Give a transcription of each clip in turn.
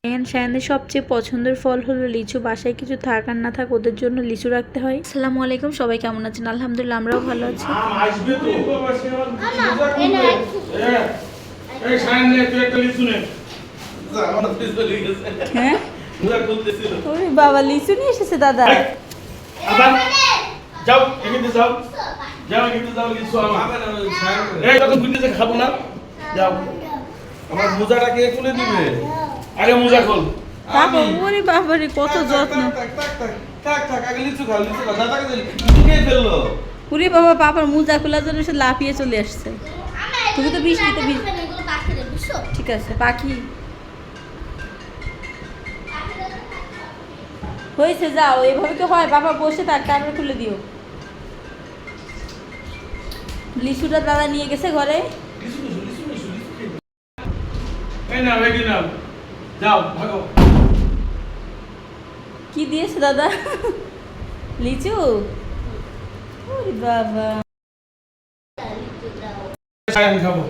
শায়ানদের সবচেয়ে পছন্দের ফল হলো লিচু। বাসায় কিছু থাক আর না থাক ওদের জন্য লিচু রাখতে হয়। আসসালামু আলাইকুম, সবাই কেমন আছেন? আলহামদুলিল্লাহ, আমরাও ভালো আছি। হ্যাঁ ওরে বাবা, লিচু নিয়ে এসেছে দাদা। যাও এখানে যাও, যাও এখানে যাও, লিচু আমার এই তখন বুঝতে খাবো না। যাও, আমার মোজাটা কে খুলে দিবে? আগে মোজা খোল। বাবা ওরে বাবা রে, কত যত্ন। আগে লিচু খাও, লিচু খাও। দাদাকে দিল, লিচু খেয়ে ফেললো। ওরে বাবা, বাবার মোজা খোলার জন্য সে লাফিয়ে চলে আসছে। তুমি তো বৃষ্টিতে ঠিক আছে, পাখি হয়েছে, যাও। এভাবে তো হয়, বাবা বসে থাক, তারপরে খুলে দিও। লিচুটা দাদা নিয়ে গেছে ঘরে। এই নাও, এই নাও, যাও ভাগো। কি দিয়েছে দাদা? লিচু? ওরে বাবা, শায়ান খাবো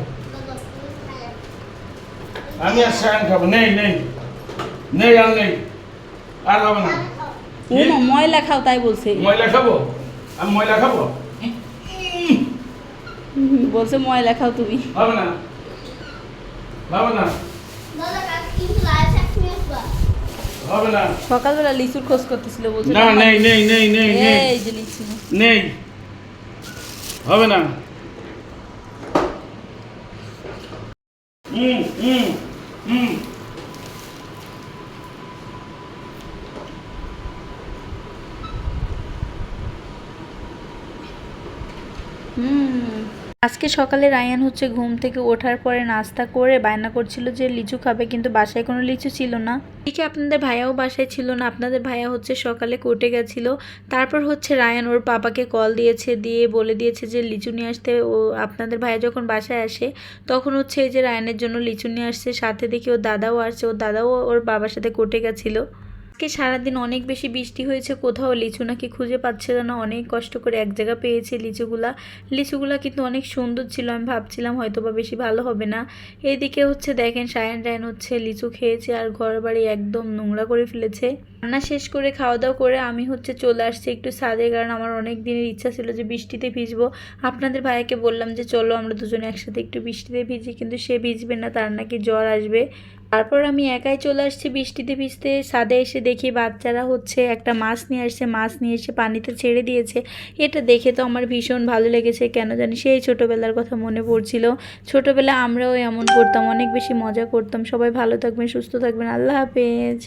আমি, আর শায়ান খাবো। নেই নেই নেই, আর নেই, আর হবে না। ও মা, ময়লা খাও তাই বলছে। ময়লা খাবো? আমি ময়লা খাবো? বলছে ময়লা খাও তুমি। হবে না, হবে না, হবে না। সকালবেলা লিচুর খোঁজ করতেছিল, বলছে না, নেই নেই নেই নেই নেই, এই যে লিচু নেই, হবে না। হুম হুম হুম। আজকে সকালে রায়ান হচ্ছে ঘুম থেকে ওঠার পরে নাস্তা করে বায়না করছিল যে লিচু খাবে, কিন্তু বাসায় কোনো লিচু ছিল না। এদিকে আপনাদের ভাইয়াও বাসায় ছিল না। আপনাদের ভাইয়া হচ্ছে সকালে কোর্টে গেছিল। তারপর হচ্ছে রায়ান ওর পাপাকে কল দিয়েছে, দিয়ে বলে দিয়েছে যে লিচু নিয়ে আসতে। ও আপনাদের ভাইয়া যখন বাসায় আসে তখন হচ্ছে এই যে রায়ানের জন্য লিচু নিয়ে আসছে। সাথে দেখি ওর দাদাও আসছে, ওর দাদাও ওর বাবার সাথে কোর্টে গেছিলো। আজকে সারাদিন অনেক বেশি বৃষ্টি হয়েছে, কোথাও লিচু নাকি খুঁজে পাচ্ছিল না। অনেক কষ্ট করে এক জায়গা পেয়েছে লিচুগুলা কিন্তু অনেক সুন্দর ছিল। আমি ভাবছিলাম হয়তো বা বেশি ভালো হবে না। এইদিকে হচ্ছে দেখেন রায়ান হচ্ছে লিচু খেয়েছে আর ঘর বাড়ি একদম নোংরা করে ফেলেছে। রান্না শেষ করে খাওয়া দাওয়া করে আমি হচ্ছে চলে আসছি একটু ছাদে, কারণ আমার অনেক দিনের ইচ্ছা ছিল যে বৃষ্টিতে ভিজবো। আপনাদের ভাইকে বললাম যে চলো আমরা দুজনে একসাথে একটু বৃষ্টিতে ভিজি, কিন্তু সে ভিজবে না, তার নাকি জ্বর আসবে। তারপর আমি একাই চলে আসছি বৃষ্টিতে ভিজতে। ছাদে এসে দেখি বাচ্চারা হচ্ছে একটা মাছ নিয়ে আসছে, মাছ নিয়ে এসে পানিতে ছেড়ে দিয়েছে। এটা দেখে তো আমার ভীষণ ভালো লেগেছে, কেন জানি সেই ছোটোবেলার কথা মনে পড়ছিল। ছোটোবেলা আমরাও এমন করতাম, অনেক বেশি মজা করতাম। সবাই ভালো থাকবেন, সুস্থ থাকবেন, আল্লাহ হাফেজ।